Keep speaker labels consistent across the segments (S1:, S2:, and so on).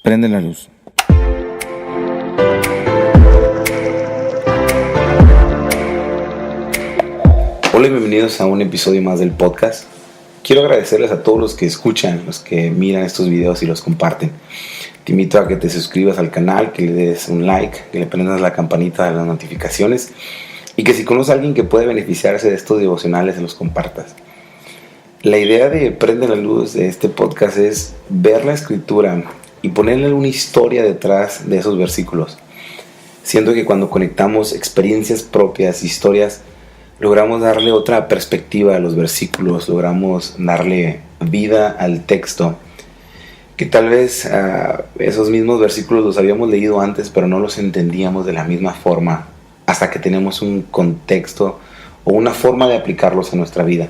S1: Prende la luz.
S2: Hola y bienvenidos a un episodio más del podcast. Quiero agradecerles a todos los que escuchan, los que miran estos videos y los comparten. Te invito a que te suscribas al canal, que le des un like, que le prendas la campanita de las notificaciones y que si conoces a alguien que puede beneficiarse de estos devocionales, se los compartas. La idea de Prende la Luz de este podcast es ver la escritura y ponerle una historia detrás de esos versículos. Siento que cuando conectamos experiencias propias, historias, logramos darle otra perspectiva a los versículos, logramos darle vida al texto, que tal vez esos mismos versículos los habíamos leído antes, pero no los entendíamos de la misma forma, hasta que tenemos un contexto o una forma de aplicarlos a nuestra vida.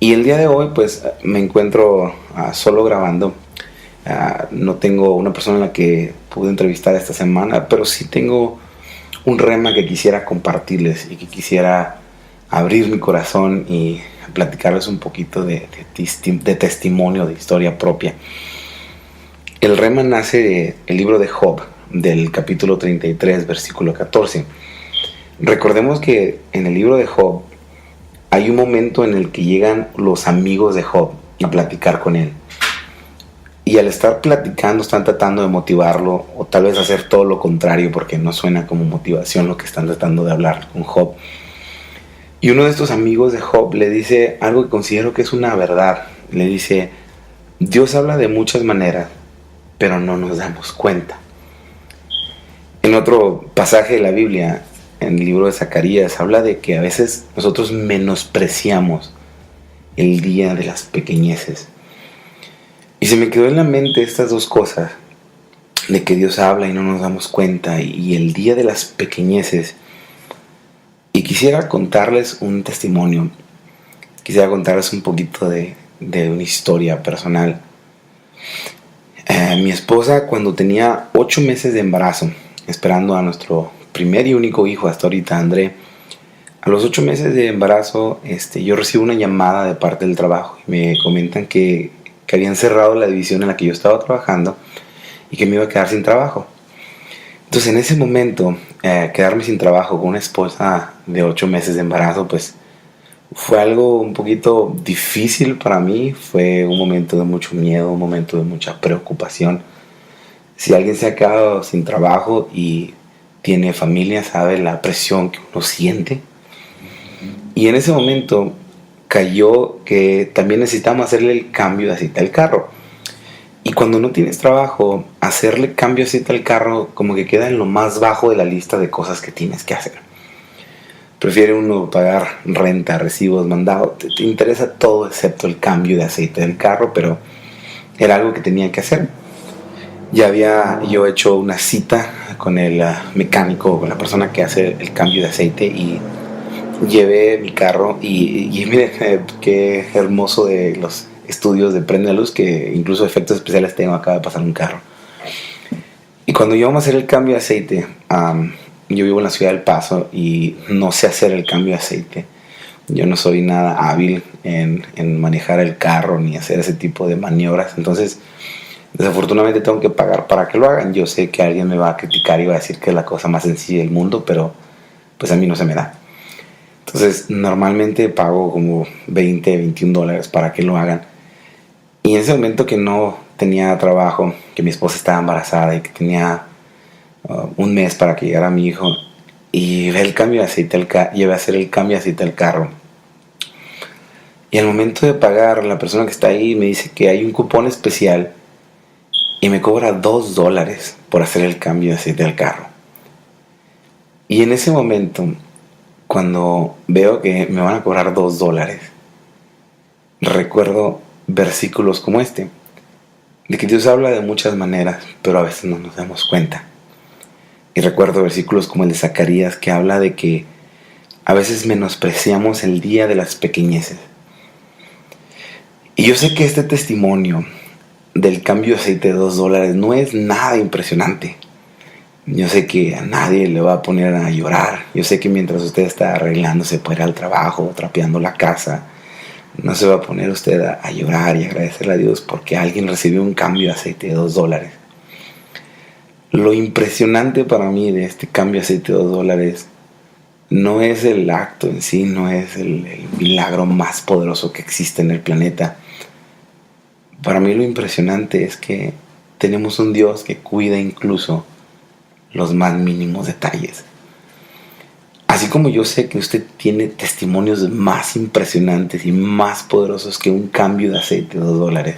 S2: Y el día de hoy pues me encuentro solo grabando. No tengo una persona en la que pude entrevistar esta semana, pero sí tengo un rema que quisiera compartirles y que quisiera abrir mi corazón y platicarles un poquito de testimonio, de historia propia. El rema nace del libro de Job, del capítulo 33, versículo 14. Recordemos que en el libro de Job hay un momento en el que llegan los amigos de Job a platicar con él. Y al estar platicando están tratando de motivarlo, o tal vez hacer todo lo contrario, porque no suena como motivación lo que están tratando de hablar con Job. Y uno de estos amigos de Job le dice algo que considero que es una verdad. Le dice: Dios habla de muchas maneras, pero no nos damos cuenta. En otro pasaje de la Biblia, en el libro de Zacarías, habla de que a veces nosotros menospreciamos el día de las pequeñeces. Y se me quedó en la mente estas dos cosas, de que Dios habla y no nos damos cuenta, y el día de las pequeñeces. Y quisiera contarles un testimonio, quisiera contarles un poquito de una historia personal. Mi esposa, cuando tenía 8 meses de embarazo, esperando a nuestro primer y único hijo hasta ahorita, André, a los 8 meses de embarazo, yo recibo una llamada de parte del trabajo y me comentan que habían cerrado la división en la que yo estaba trabajando y que me iba a quedar sin trabajo. Entonces, en ese momento, quedarme sin trabajo con una esposa de 8 meses de embarazo, pues fue algo un poquito difícil para mí. Fue un momento de mucho miedo, un momento de mucha preocupación. Si alguien se ha quedado sin trabajo y tiene familia, sabe la presión que uno siente. Y en ese momento cayó que también necesitamos hacerle el cambio de aceite al carro. Y cuando no tienes trabajo, hacerle cambio de aceite al carro como que queda en lo más bajo de la lista de cosas que tienes que hacer. Prefiere uno pagar renta, recibos, mandado. Te interesa todo excepto el cambio de aceite del carro, pero era algo que tenía que hacer. Ya había yo hecho una cita con el mecánico, con la persona que hace el cambio de aceite, y llevé mi carro y miren qué hermoso de los estudios de Prende la Luz, que incluso efectos especiales tengo. Acaba de pasar un carro. Y cuando íbamos a hacer el cambio de aceite, yo vivo en la ciudad del Paso y no sé hacer el cambio de aceite. Yo no soy nada hábil en manejar el carro ni hacer ese tipo de maniobras. Entonces, desafortunadamente tengo que pagar para que lo hagan. Yo sé que alguien me va a criticar y va a decir que es la cosa más sencilla del mundo, pero pues a mí no se me da. Entonces, normalmente pago como $20-21 para que lo hagan. Y en ese momento que no tenía trabajo, que mi esposa estaba embarazada y que tenía un mes para que llegara mi hijo, y llevé el cambio de aceite llevé a hacer el cambio de aceite al carro. Y al momento de pagar, la persona que está ahí me dice que hay un cupón especial y me cobra $2 por hacer el cambio de aceite al carro. Y en ese momento, cuando veo que me van a cobrar $2, recuerdo versículos como este, de que Dios habla de muchas maneras, pero a veces no nos damos cuenta. Y recuerdo versículos como el de Zacarías, que habla de que a veces menospreciamos el día de las pequeñeces. Y yo sé que este testimonio del cambio de aceite de $2 no es nada impresionante. Yo sé que a nadie le va a poner a llorar. Yo sé que mientras usted está arreglándose para ir al trabajo, trapeando la casa, no se va a poner usted a llorar y agradecerle a Dios porque alguien recibió un cambio de aceite de $2. Lo impresionante para mí de este cambio de aceite de $2 no es el acto en sí, no es el milagro más poderoso que existe en el planeta. Para mí lo impresionante es que tenemos un Dios que cuida incluso los más mínimos detalles. Así como yo sé que usted tiene testimonios más impresionantes y más poderosos que un cambio de aceite de $2.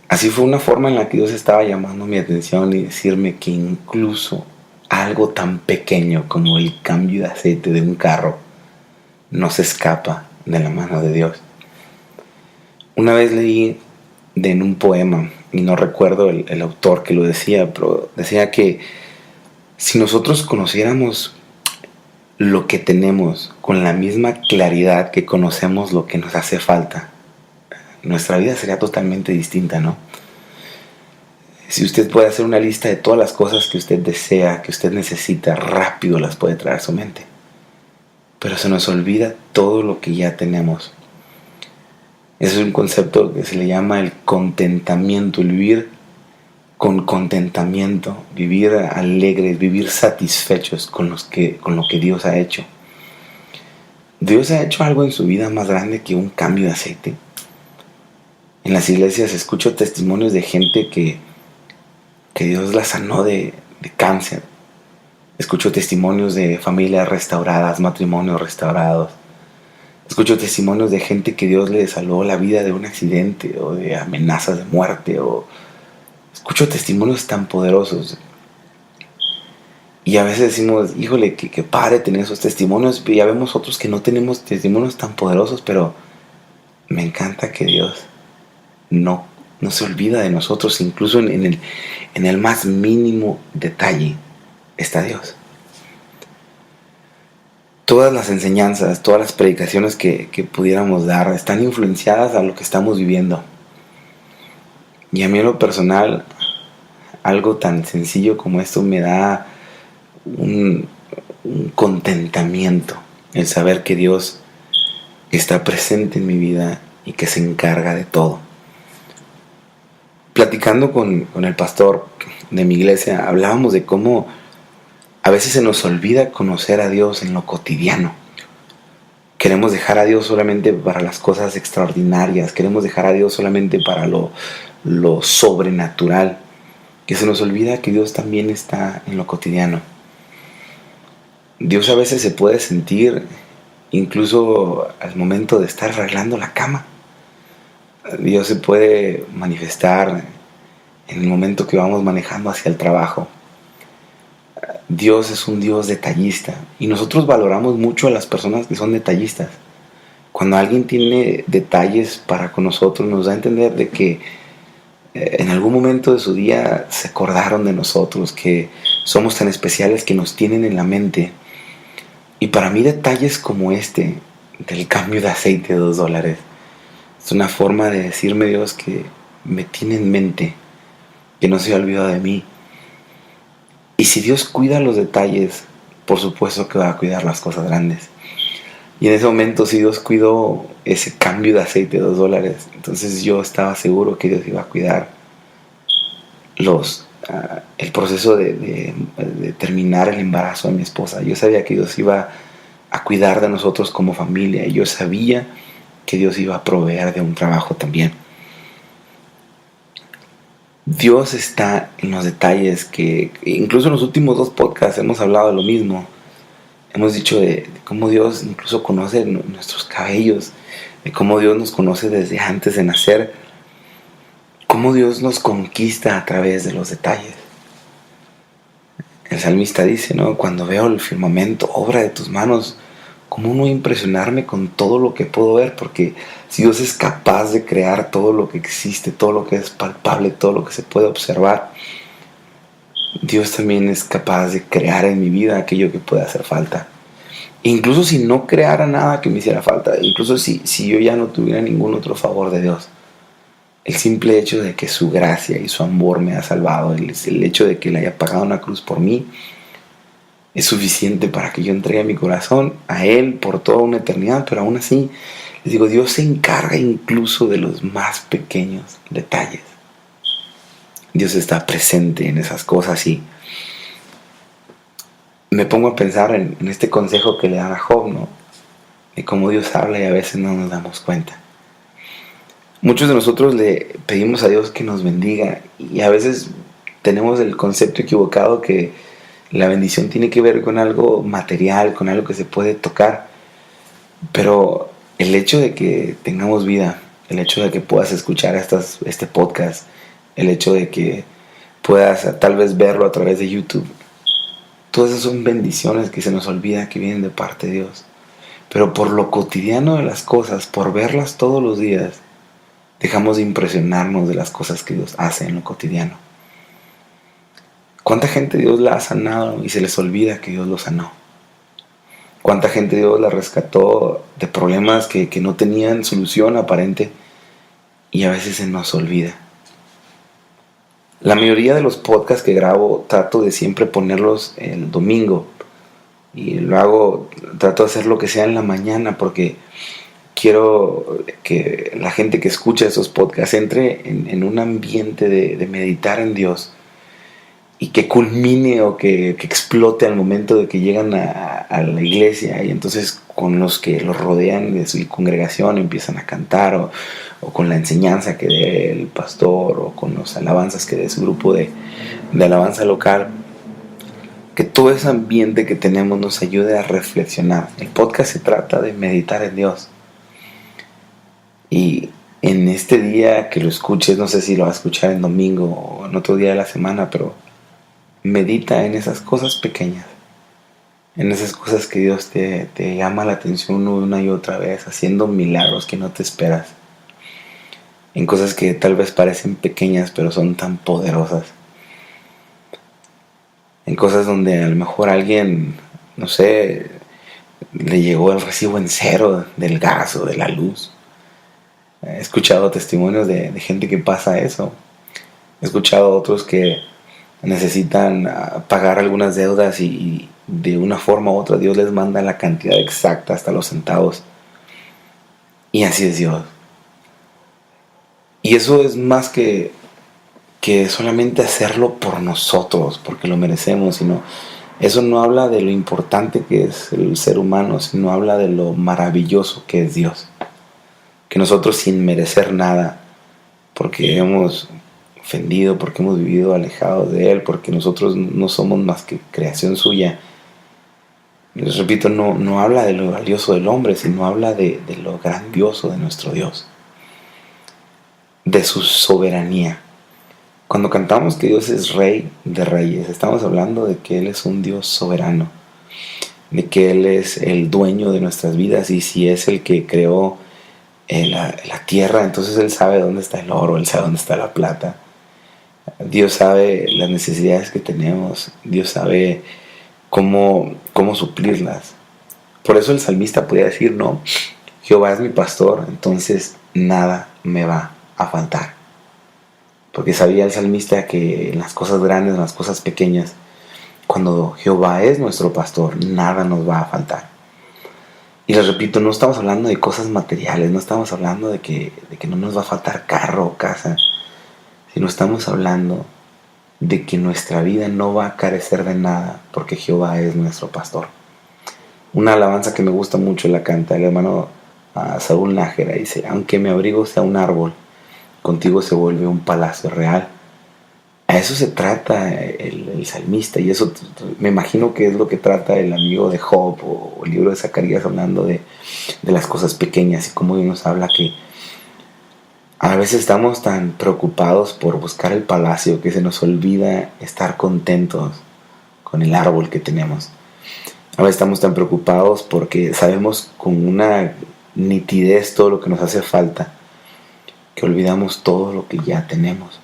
S2: Así fue una forma en la que Dios estaba llamando mi atención y decirme que incluso algo tan pequeño como el cambio de aceite de un carro no se escapa de la mano de Dios. Una vez leí en un poema, y no recuerdo el autor que lo decía, pero decía que si nosotros conociéramos lo que tenemos con la misma claridad que conocemos lo que nos hace falta, nuestra vida sería totalmente distinta, ¿no? Si usted puede hacer una lista de todas las cosas que usted desea, que usted necesita, rápido las puede traer a su mente. Pero se nos olvida todo lo que ya tenemos. Ese es un concepto que se le llama el contentamiento, el vivir con contentamiento, vivir alegres, vivir satisfechos con lo que Dios ha hecho. Dios ha hecho algo en su vida más grande que un cambio de aceite. En las iglesias escucho testimonios de gente que Dios la sanó de cáncer. Escucho testimonios de familias restauradas, matrimonios restaurados. Escucho testimonios de gente que Dios le salvó la vida de un accidente o de amenazas de muerte. Escucho testimonios tan poderosos. Y a veces decimos, híjole, que padre tener esos testimonios. Y ya vemos otros que no tenemos testimonios tan poderosos, pero me encanta que Dios no se olvida de nosotros. Incluso en el más mínimo detalle está Dios. Todas las enseñanzas, todas las predicaciones que pudiéramos dar están influenciadas a lo que estamos viviendo. Y a mí en lo personal, algo tan sencillo como esto me da un contentamiento, el saber que Dios está presente en mi vida y que se encarga de todo. Platicando con el pastor de mi iglesia, hablábamos de cómo a veces se nos olvida conocer a Dios en lo cotidiano. Queremos dejar a Dios solamente para las cosas extraordinarias, queremos dejar a Dios solamente para lo sobrenatural, que se nos olvida que Dios también está en lo cotidiano. Dios a veces se puede sentir incluso al momento de estar arreglando la cama. Dios se puede manifestar en el momento que vamos manejando hacia el trabajo. Dios es un Dios detallista y nosotros valoramos mucho a las personas que son detallistas. Cuando alguien tiene detalles para con nosotros, nos da a entender de que en algún momento de su día se acordaron de nosotros, que somos tan especiales que nos tienen en la mente. Y para mí detalles como este, del cambio de aceite de $2, es una forma de decirme Dios que me tiene en mente, que no se ha olvidado de mí. Y si Dios cuida los detalles, por supuesto que va a cuidar las cosas grandes. Y en ese momento, si Dios cuidó ese cambio de aceite de $2, entonces yo estaba seguro que Dios iba a cuidar el proceso de terminar el embarazo de mi esposa. Yo sabía que Dios iba a cuidar de nosotros como familia y yo sabía que Dios iba a proveer de un trabajo también. Dios está en los detalles que incluso en los últimos 2 podcasts hemos hablado de lo mismo. Hemos dicho de cómo Dios incluso conoce nuestros cabellos, de cómo Dios nos conoce desde antes de nacer, cómo Dios nos conquista a través de los detalles. El salmista dice, ¿no? Cuando veo el firmamento, obra de tus manos, ¿cómo no impresionarme con todo lo que puedo ver? Porque si Dios es capaz de crear todo lo que existe, todo lo que es palpable, todo lo que se puede observar, Dios también es capaz de crear en mi vida aquello que puede hacer falta. Incluso si no creara nada que me hiciera falta, incluso si yo ya no tuviera ningún otro favor de Dios, el simple hecho de que su gracia y su amor me ha salvado, el hecho de que Él haya pagado una cruz por mí, es suficiente para que yo entregue mi corazón a Él por toda una eternidad. Pero aún así, les digo, Dios se encarga incluso de los más pequeños detalles. Dios está presente en esas cosas y me pongo a pensar en este consejo que le dan a Job, ¿no? De cómo Dios habla y a veces no nos damos cuenta. Muchos de nosotros le pedimos a Dios que nos bendiga y a veces tenemos el concepto equivocado que la bendición tiene que ver con algo material, con algo que se puede tocar. Pero el hecho de que tengamos vida, el hecho de que puedas escuchar este podcast, el hecho de que puedas tal vez verlo a través de YouTube, todas esas son bendiciones que se nos olvida que vienen de parte de Dios. Pero por lo cotidiano de las cosas, por verlas todos los días, dejamos de impresionarnos de las cosas que Dios hace en lo cotidiano. ¿Cuánta gente Dios la ha sanado y se les olvida que Dios lo sanó? ¿Cuánta gente Dios la rescató de problemas que no tenían solución aparente y a veces se nos olvida? La mayoría de los podcasts que grabo trato de siempre ponerlos el domingo y trato de hacer lo que sea en la mañana porque quiero que la gente que escucha esos podcasts entre en un ambiente de meditar en Dios y que culmine o que explote al momento de que llegan a la iglesia y entonces con los que los rodean de su congregación empiezan a cantar o con la enseñanza que dé el pastor o con las alabanzas que dé su grupo de alabanza local, que todo ese ambiente que tenemos nos ayude a reflexionar. El podcast se trata de meditar en Dios y en este día que lo escuches, no sé si lo vas a escuchar en domingo o en otro día de la semana, pero medita en esas cosas pequeñas, en esas cosas que Dios te llama la atención una y otra vez, haciendo milagros que no te esperas, en cosas que tal vez parecen pequeñas pero son tan poderosas, en cosas donde a lo mejor alguien, no sé, le llegó el recibo en cero del gas o de la luz. He escuchado testimonios de gente que pasa eso. He escuchado otros que necesitan pagar algunas deudas y de una forma u otra Dios les manda la cantidad exacta hasta los centavos. Y así es Dios. Y eso es más que solamente hacerlo por nosotros, porque lo merecemos, sino eso no habla de lo importante que es el ser humano, sino habla de lo maravilloso que es Dios. Que nosotros sin merecer nada, porque hemos ofendido, porque hemos vivido alejados de Él, porque nosotros no somos más que creación suya. Les repito, no habla de lo valioso del hombre, sino habla de lo grandioso de nuestro Dios, de su soberanía. Cuando cantamos que Dios es Rey de Reyes, estamos hablando de que Él es un Dios soberano, de que Él es el dueño de nuestras vidas y si es el que creó la tierra, entonces Él sabe dónde está el oro, Él sabe dónde está la plata. Dios sabe las necesidades que tenemos, Dios sabe cómo suplirlas. Por eso el salmista podía decir, no, Jehová es mi pastor, entonces nada me va a faltar. Porque sabía el salmista que en las cosas grandes, en las cosas pequeñas, cuando Jehová es nuestro pastor, nada nos va a faltar. Y les repito, no estamos hablando de cosas materiales, no estamos hablando de que no nos va a faltar carro o casa, sino estamos hablando de que nuestra vida no va a carecer de nada porque Jehová es nuestro pastor. Una alabanza que me gusta mucho la canta el hermano Saúl Nájera, dice, aunque mi abrigo sea un árbol, contigo se vuelve un palacio real. A eso se trata el salmista y eso me imagino que es lo que trata el amigo de Job o el libro de Zacarías hablando de las cosas pequeñas y cómo Dios nos habla que a veces estamos tan preocupados por buscar el palacio que se nos olvida estar contentos con el árbol que tenemos. A veces estamos tan preocupados porque sabemos con una nitidez todo lo que nos hace falta que olvidamos todo lo que ya tenemos.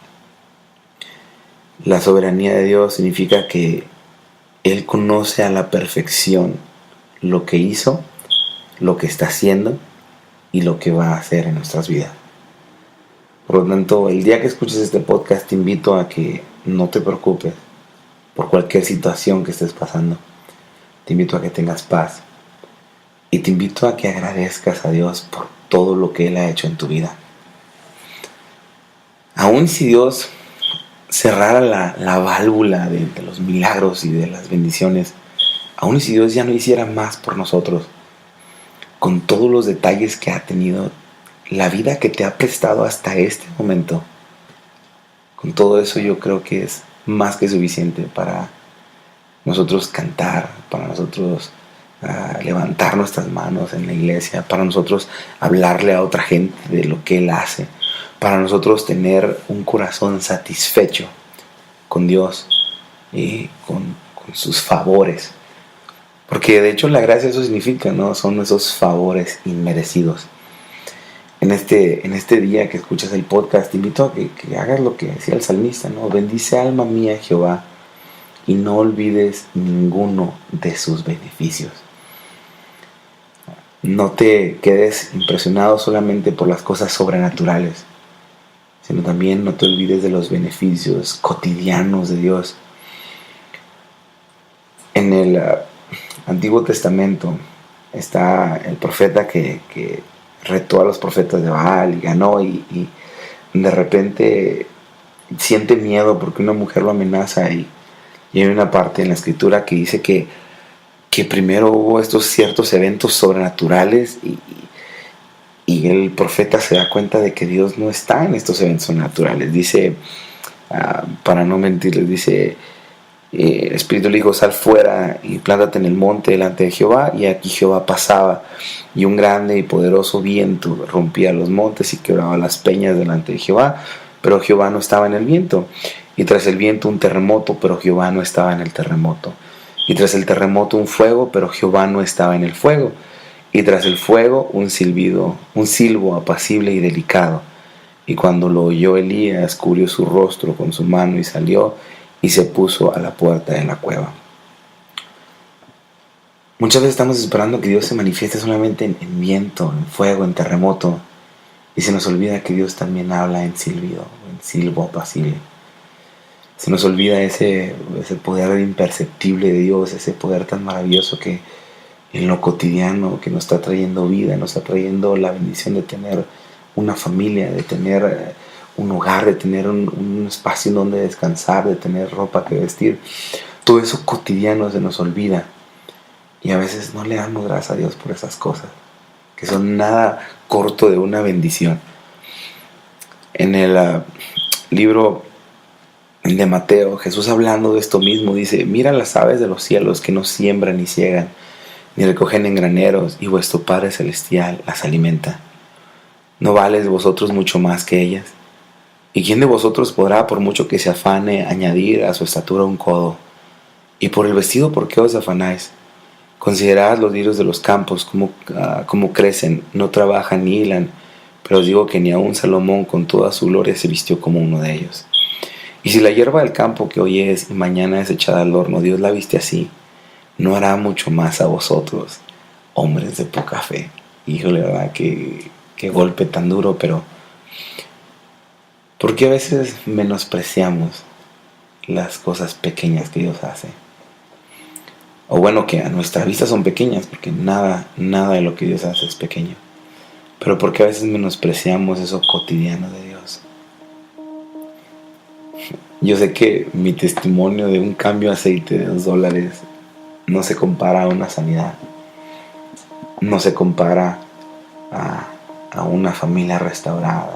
S2: La soberanía de Dios significa que Él conoce a la perfección lo que hizo, lo que está haciendo y lo que va a hacer en nuestras vidas. Por lo tanto, el día que escuches este podcast te invito a que no te preocupes por cualquier situación que estés pasando. Te invito a que tengas paz y te invito a que agradezcas a Dios por todo lo que Él ha hecho en tu vida. Aún si Dios cerrara la válvula de los milagros y de las bendiciones, aun y si Dios ya no hiciera más por nosotros, con todos los detalles que ha tenido, la vida que te ha prestado hasta este momento, con todo eso yo creo que es más que suficiente para nosotros cantar, para nosotros levantar nuestras manos en la iglesia, para nosotros hablarle a otra gente de lo que Él hace, para nosotros tener un corazón satisfecho con Dios y con sus favores. Porque de hecho la gracia eso significa, ¿no? Son esos favores inmerecidos. En este día que escuchas el podcast, te invito a que hagas lo que decía el salmista, ¿no? Bendice alma mía Jehová y no olvides ninguno de sus beneficios. No te quedes impresionado solamente por las cosas sobrenaturales, sino también no te olvides de los beneficios cotidianos de Dios. En el Antiguo Testamento está el profeta que retó a los profetas de Baal y ganó y de repente siente miedo porque una mujer lo amenaza y hay una parte en la escritura que dice que primero hubo estos ciertos eventos sobrenaturales y el profeta se da cuenta de que Dios no está en estos eventos sobrenaturales. Dice, para no mentirles, dice, el Espíritu le dijo, sal fuera y plántate en el monte delante de Jehová, y aquí Jehová pasaba, y un grande y poderoso viento rompía los montes y quebraba las peñas delante de Jehová, pero Jehová no estaba en el viento, y tras el viento un terremoto, pero Jehová no estaba en el terremoto, y tras el terremoto un fuego, pero Jehová no estaba en el fuego, y tras el fuego un silbo apacible y delicado. Y cuando lo oyó Elías, cubrió su rostro con su mano y salió y se puso a la puerta de la cueva. Muchas veces estamos esperando que Dios se manifieste solamente en viento, en fuego, en terremoto, y se nos olvida que Dios también habla en silbido, en silbo apacible. Se nos olvida ese poder imperceptible de Dios, ese poder tan maravilloso que en lo cotidiano, que nos está trayendo vida, nos está trayendo la bendición de tener una familia, de tener un hogar, de tener un espacio en donde descansar, de tener ropa que vestir. Todo eso cotidiano se nos olvida y a veces no le damos gracias a Dios por esas cosas que son nada corto de una bendición. En el libro de Mateo, Jesús hablando de esto mismo dice, mira las aves de los cielos que no siembran ni ciegan ni recogen en graneros, y vuestro Padre Celestial las alimenta. ¿No vales vosotros mucho más que ellas? ¿Y quién de vosotros podrá, por mucho que se afane, añadir a su estatura un codo? Y por el vestido, ¿por qué os afanáis? Considerad los lirios de los campos, cómo crecen, no trabajan ni hilan, pero os digo que ni aun Salomón con toda su gloria se vistió como uno de ellos. Y si la hierba del campo que hoy es y mañana es echada al horno, Dios la viste así, ¿no hará mucho más a vosotros, hombres de poca fe? Híjole, ¿verdad? Qué golpe tan duro, pero ¿por qué a veces menospreciamos las cosas pequeñas que Dios hace? O bueno, que a nuestra vista son pequeñas, porque nada de lo que Dios hace es pequeño. Pero ¿por qué a veces menospreciamos eso cotidiano de Dios? Yo sé que mi testimonio de un cambio de aceite de $2 no se compara a una sanidad, no se compara a una familia restaurada,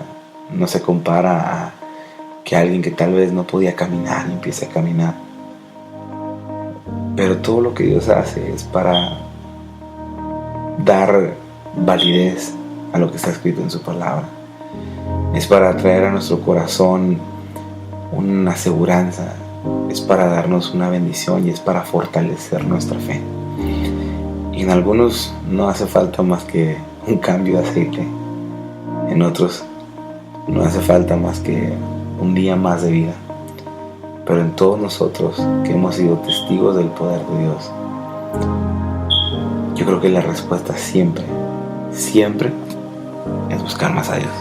S2: no se compara a que alguien que tal vez no podía caminar empiece a caminar. Pero todo lo que Dios hace es para dar validez a lo que está escrito en su palabra. Es para traer a nuestro corazón una aseguranza, es para darnos una bendición y es para fortalecer nuestra fe. Y en algunos no hace falta más que un cambio de aceite, en otros no hace falta más que un día más de vida. Pero en todos nosotros que hemos sido testigos del poder de Dios, yo creo que la respuesta siempre es buscar más a Dios.